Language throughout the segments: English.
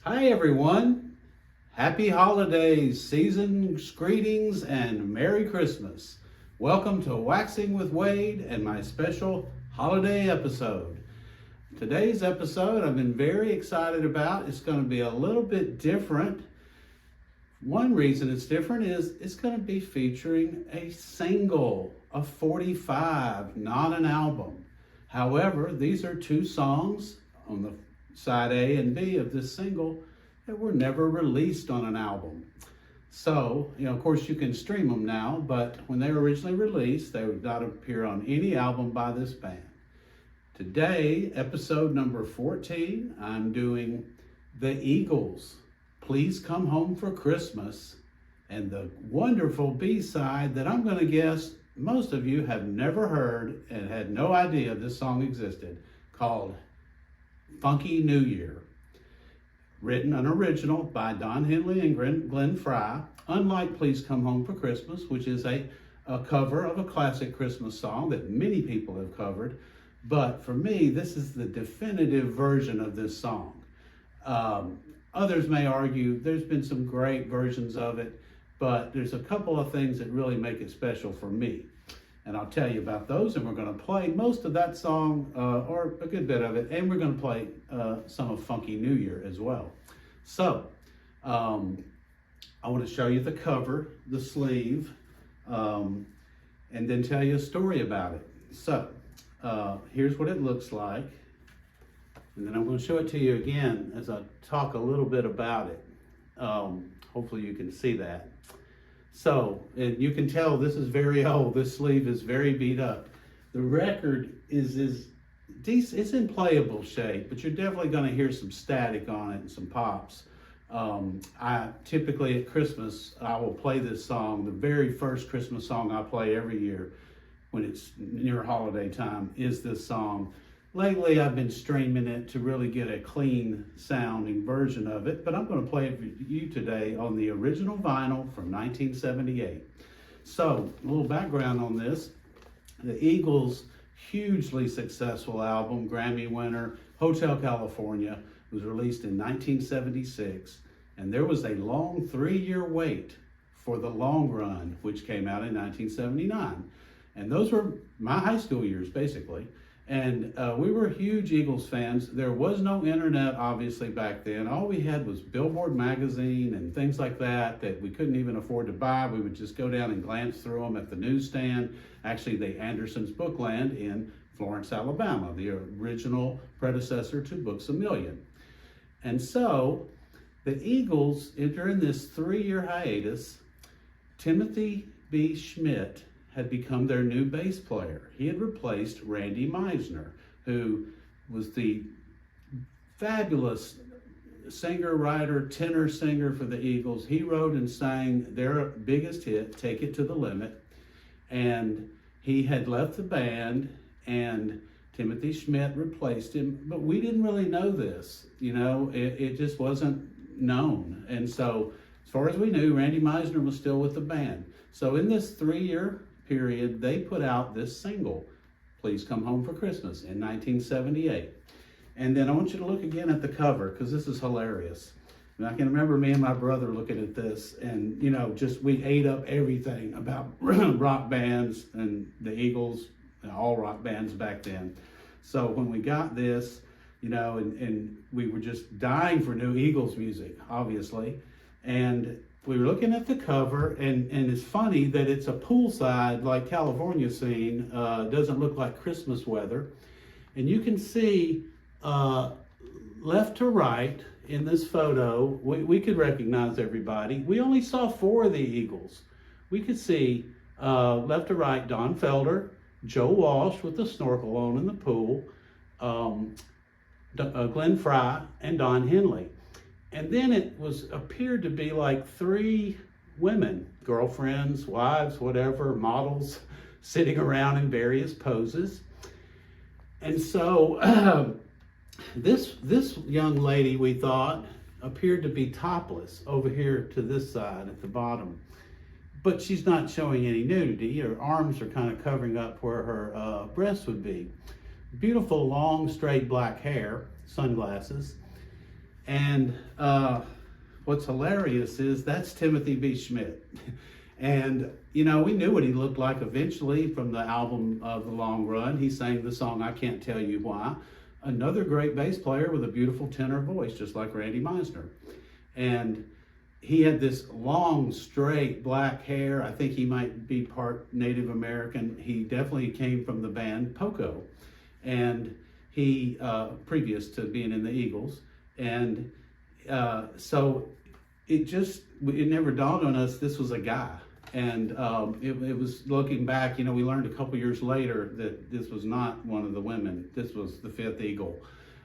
Hi everyone, happy holidays, season's greetings, and Merry Christmas. Welcome to Waxing with Wade and my special holiday episode. Today's episode I've been very excited about. It's going to be a little bit different. One reason it's different is it's going to be featuring a single, a 45, not an album. However, these are two songs on the side A and B of this single that were never released on an album. So, of course you can stream them now, but when they were originally released, they would not appear on any album by this band. Today, episode number 14, I'm doing The Eagles, Please Come Home for Christmas, and the wonderful B-side that I'm going to guess most of you have never heard and had no idea this song existed, called Funky New Year. Written an original by Don Henley and Glenn Frey, unlike Please Come Home for Christmas, which is a cover of a classic Christmas song that many people have covered. But for me, this is the definitive version of this song. Others may argue there's been some great versions of it, but there's a couple of things that really make it special for me. And I'll tell you about those, and we're going to play most of that song, or a good bit of it, and we're going to play some of Funky New Year as well. So, I want to show you the cover, the sleeve, and then tell you a story about it. So, here's what it looks like, and then I'm going to show it to you again as I talk a little bit about it. Hopefully you can see that. So, and you can tell this is very old. This sleeve is very beat up. The record is decent. It's in playable shape, but you're definitely going to hear some static on it and some pops. I typically at Christmas, I will play this song. The very first Christmas song I play every year when it's near holiday time is this song. Lately, I've been streaming it to really get a clean sounding version of it, but I'm going to play it for you today on the original vinyl from 1978. So, a little background on this. The Eagles' hugely successful album, Grammy winner, Hotel California, was released in 1976, and there was a long 3-year wait for The Long Run, which came out in 1979. And those were my high school years, basically. And we were huge Eagles fans. There was no internet, obviously, back then. All we had was Billboard magazine and things like that we couldn't even afford to buy. We would just go down and glance through them at the newsstand. Actually, the Anderson's Bookland in Florence, Alabama, the original predecessor to Books A Million. And so, the Eagles, during this 3-year hiatus, Timothy B. Schmidt had become their new bass player. He had replaced Randy Meisner, who was the fabulous singer, writer, tenor singer for the Eagles. He wrote and sang their biggest hit, Take It to the Limit. And he had left the band, and Timothy Schmidt replaced him. But we didn't really know this. It just wasn't known. And so, as far as we knew, Randy Meisner was still with the band. So in this 3-year period, they put out this single, Please Come Home for Christmas, in 1978. And then I want you to look again at the cover, because this is hilarious. And I can remember me and my brother looking at this, and we ate up everything about rock bands and the Eagles, all rock bands back then. So when we got this, and we were just dying for new Eagles music, obviously. And we were looking at the cover, and it's funny that it's a poolside, like California scene. Doesn't look like Christmas weather. And you can see left to right in this photo, we could recognize everybody. We only saw 4 of the Eagles. We could see left to right Don Felder, Joe Walsh with the snorkel on in the pool, Glenn Frey, and Don Henley. And then it appeared to be like 3 women, girlfriends, wives, whatever, models, sitting around in various poses. And so this young lady, we thought, appeared to be topless over here to this side at the bottom. But she's not showing any nudity. Her arms are kind of covering up where her breasts would be. Beautiful, long, straight black hair, sunglasses. And what's hilarious is that's Timothy B. Schmidt. And, you know, we knew what he looked like eventually from the album The Long Run. He sang the song I Can't Tell You Why. Another great bass player with a beautiful tenor voice, just like Randy Meisner. And he had this long, straight black hair. I think he might be part Native American. He definitely came from the band Poco. And he, previous to being in the Eagles. And so it never dawned on us this was a guy. And it was, looking back, you know, we learned a couple years later that this was not one of the women. This was the fifth Eagle.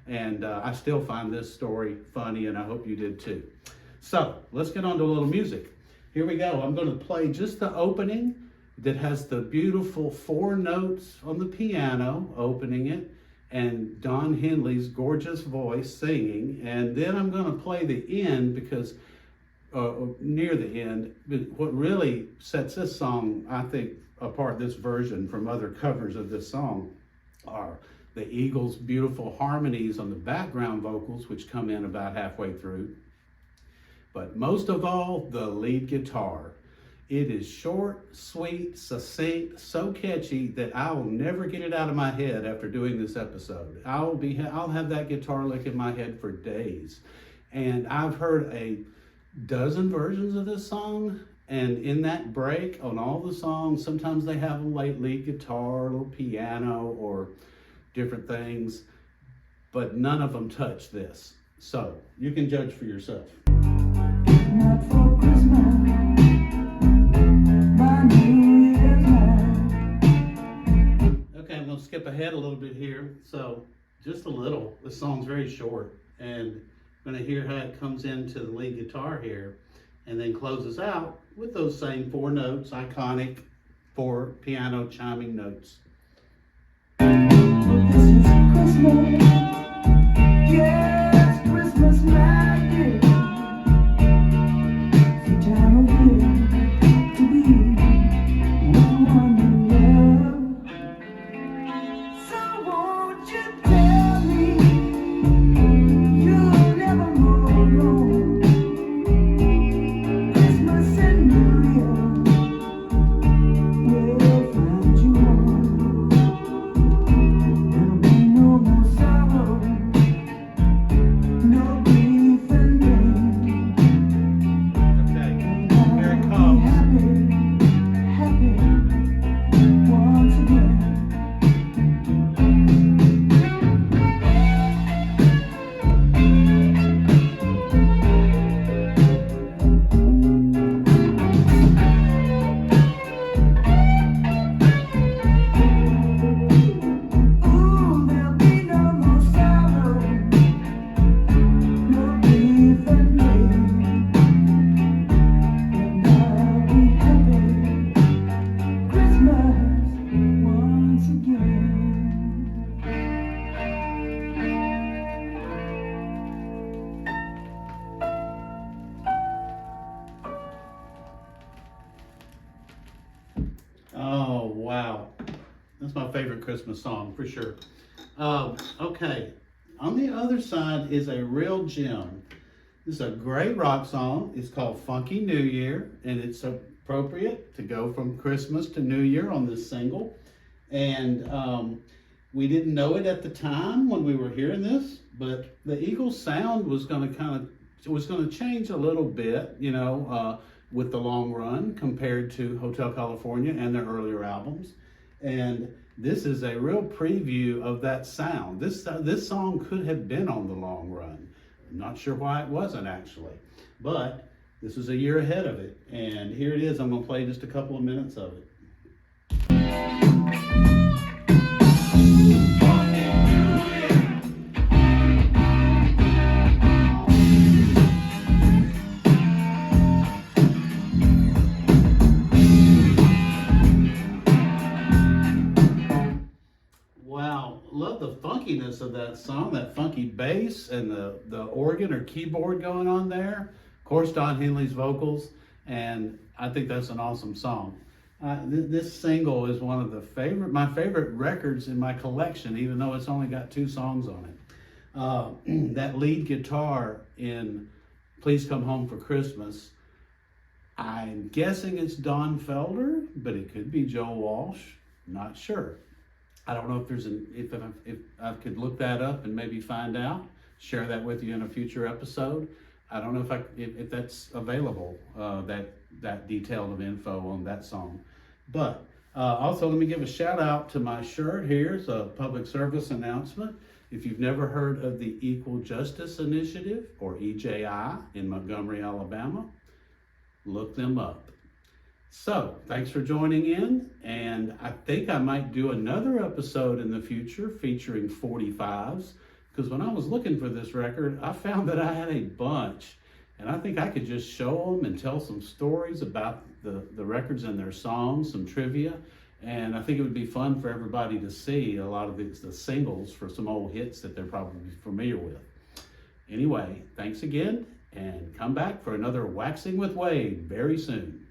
And I still find this story funny, and I hope you did too. So let's get on to a little music. Here we go. I'm going to play just the opening that has the beautiful 4 notes on the piano opening it, and Don Henley's gorgeous voice singing. And then I'm going to play the end because near the end, what really sets this song, I think, apart, this version from other covers of this song, are the Eagles' beautiful harmonies on the background vocals, which come in about halfway through. But most of all, the lead guitar. It is short, sweet, succinct, so catchy that I will never get it out of my head after doing this episode. I'll have that guitar lick in my head for days. And I've heard a dozen versions of this song, and in that break on all the songs, sometimes they have a lead guitar, a little piano, or different things, but none of them touch this. So you can judge for yourself. Not for Christmas, my New Year's night. Okay, I'm going to skip ahead a little bit here. So just a little. This song's very short, and I'm going to hear how it comes into the lead guitar here, and then closes out with those same 4 notes, iconic 4 piano chiming notes. This is Christmas, yes, Christmas my dear. It's the time of year to be with one you love. So won't you tell me you'll never go wrong? Christmas and New Year will find you on. There'll be no more sorrow, no grief and pain. Okay, here it I'll be comes. happy once again. Ooh, there'll be no more sorrow, no grief and pain. And I'll be happy Christmas once again. Oh, wow. That's my favorite Christmas song, for sure. Okay, on the other side is a real gem. This is a great rock song. It's called Funky New Year, and it's appropriate to go from Christmas to New Year on this single. And we didn't know it at the time when we were hearing this, but the Eagles sound was going to change a little bit, you know, with The Long Run compared to Hotel California and their earlier albums. And this is a real preview of that sound. This song could have been on The Long Run. I'm not sure why it wasn't, actually, but this was a year ahead of it. And here it is. I'm going to play just a couple of minutes of it. Wow, love the funkiness of that song, that funky bass and the organ or keyboard going on there. Of course, Don Henley's vocals, and I think that's an awesome song. This single is one of my favorite records in my collection, even though it's only got 2 songs on it. That lead guitar in Please Come Home for Christmas, I'm guessing it's Don Felder, but it could be Joe Walsh. Not sure. I don't know if there's if I could look that up and maybe find out, share that with you in a future episode. I don't know if that's available, that detail of info on that song. But also, let me give a shout out to my shirt. Here's a public service announcement. If you've never heard of the Equal Justice Initiative, or EJI, in Montgomery, Alabama, look them up. So, thanks for joining in, and I think I might do another episode in the future featuring 45s, because when I was looking for this record, I found that I had a bunch, and I think I could just show them and tell some stories about the records and their songs, some trivia, and I think it would be fun for everybody to see a lot of the singles for some old hits that they're probably familiar with. Anyway, thanks again, and come back for another Waxing with Wade very soon.